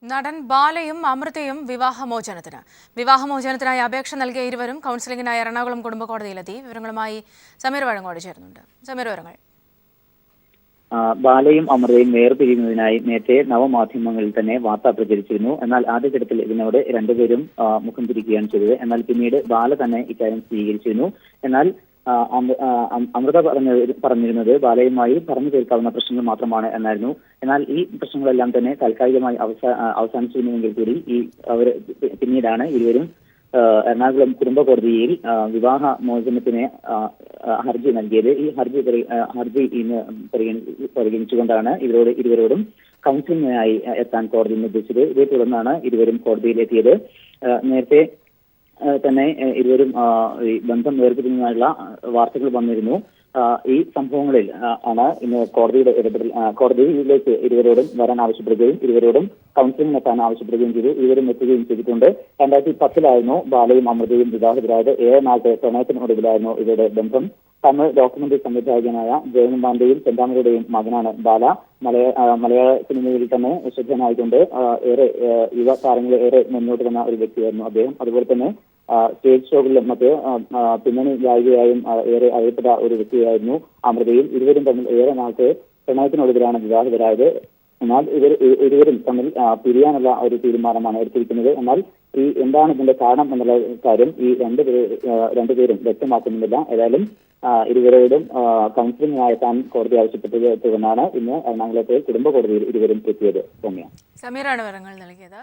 നടൻ ബാലയും അമൃതയും വിവാഹമോചനത്തിനായി അപേക്ഷ നൽകിയ ഇരുവരും കൗൺസിലിംഗിനായി എറണാകുളം കുടുംബ കോടതിയിലെത്തി. വിവരങ്ങളുമായി സമീർ വഴങ്ങോട് ചേരുന്നുണ്ട്. സമീർ, വിവരങ്ങൾ. ബാലയും അമൃതയും വേർപിരിയുന്നതിനായി നേരത്തെ നവമാധ്യമങ്ങളിൽ തന്നെ വാർത്ത പ്രചരിച്ചിരുന്നു. എന്നാൽ ആദ്യഘട്ടത്തിൽ ഇതിനോട് രണ്ടുപേരും മുഖം തിരിക്കുകയാണ് ചെയ്തത്. എന്നാൽ പിന്നീട് ബാല തന്നെ ഇക്കാര്യം സ്ഥിരീകരിച്ചിരുന്നു. എന്നാൽ അമൃത പറഞ്ഞിരുന്നത് ബാലയുമായി പറഞ്ഞു തീർക്കാവുന്ന പ്രശ്നങ്ങൾ മാത്രമാണ് എന്നായിരുന്നു. എന്നാൽ ഈ പ്രശ്നങ്ങളെല്ലാം തന്നെ താൽക്കാലികമായി അവസാനിച്ചിരുന്നുവെങ്കിൽ കൂടി പിന്നീടാണ് ഇരുവരും എറണാകുളം കുടുംബ കോടതിയിൽ വിവാഹ മോചനത്തിന് ഹർജി നൽകിയത്. ഈ ഹർജി ഇന്ന് പരിഗണിച്ചുകൊണ്ടാണ് ഇരുവരോടും കൗൺസിലിംഗിനായി എത്താൻ കോടതി നിർദ്ദേശിച്ചത്. ഇതേ തുടർന്നാണ് ഇരുവരും കോടതിയിലെത്തിയത്. നേരത്തെ തന്നെ ഇരുവരും ബന്ധം വേർപിരിഞ്ഞതിനുള്ള വാർത്തകൾ വന്നിരുന്നു. ഈ സംഭവങ്ങളിൽ ആണ് ഇന്ന് കോടതിയുടെ ഇടപെടൽ. കോടതിയിലേക്ക് ഇരുവരോടും വരാൻ ആവശ്യപ്പെടുകയും ഇരുവരോടും കൗൺസിലിംഗ് എത്താൻ ആവശ്യപ്പെടുകയും ചെയ്തു. ഇരുവരും എത്തുകയും ചെയ്തിട്ടുണ്ട്. 2010 ബാലയും അമൃതയും വിവാഹിതരായത്. 7 നാളത്തെ പ്രണയത്തിനൊടുവിലായിരുന്നു ഇവരുടെ ബന്ധം. തമിഴ് ഡോക്യുമെന്ററി സംവിധായകനായ ജയനന്ദന്റെയും ചെന്താമരയുടെയും മകനാണ് ബാല. മലയാള സിനിമയിൽ തന്നെ ശ്രദ്ധേയനായിക്കൊണ്ട് യുവ താരങ്ങളെ ഏറെ മുന്നോട്ട് വന്ന ഒരു വ്യക്തിയായിരുന്നു അദ്ദേഹം. അതുപോലെ തന്നെ സ്റ്റേജ് ഷോകളിലും മറ്റ് പിന്നണി ഗായികയായും ഏറെ അറിയപ്പെട്ട ഒരു വ്യക്തിയായിരുന്നു അമൃതയും. ഇരുവരും തമ്മിൽ ഏറെ നാളത്തെ പ്രണയത്തിനൊടുവിലാണ് വിവാഹിതരായത്. എന്നാൽ ഇരുവരും തമ്മിൽ പിരിയാനുള്ള ഒരു തീരുമാനമാണ് എടുത്തിരിക്കുന്നത്. എന്നാൽ എന്താണ് ഇതിന്റെ കാരണം എന്നുള്ള കാര്യം ഈ രണ്ടുപേരും വ്യക്തമാക്കുന്നില്ല. ഏതായാലും ഇരുവരോടും കൗൺസിലിംഗിനായി എത്താൻ കോടതി ആവശ്യപ്പെട്ടത് തുടർന്നാണ് ഇന്ന് എറണാകുളത്തെ കുടുംബ കോടതിയിൽ ഇരുവരും എത്തിയത്. സമീറാണ് വിവരങ്ങൾ നൽകിയത്.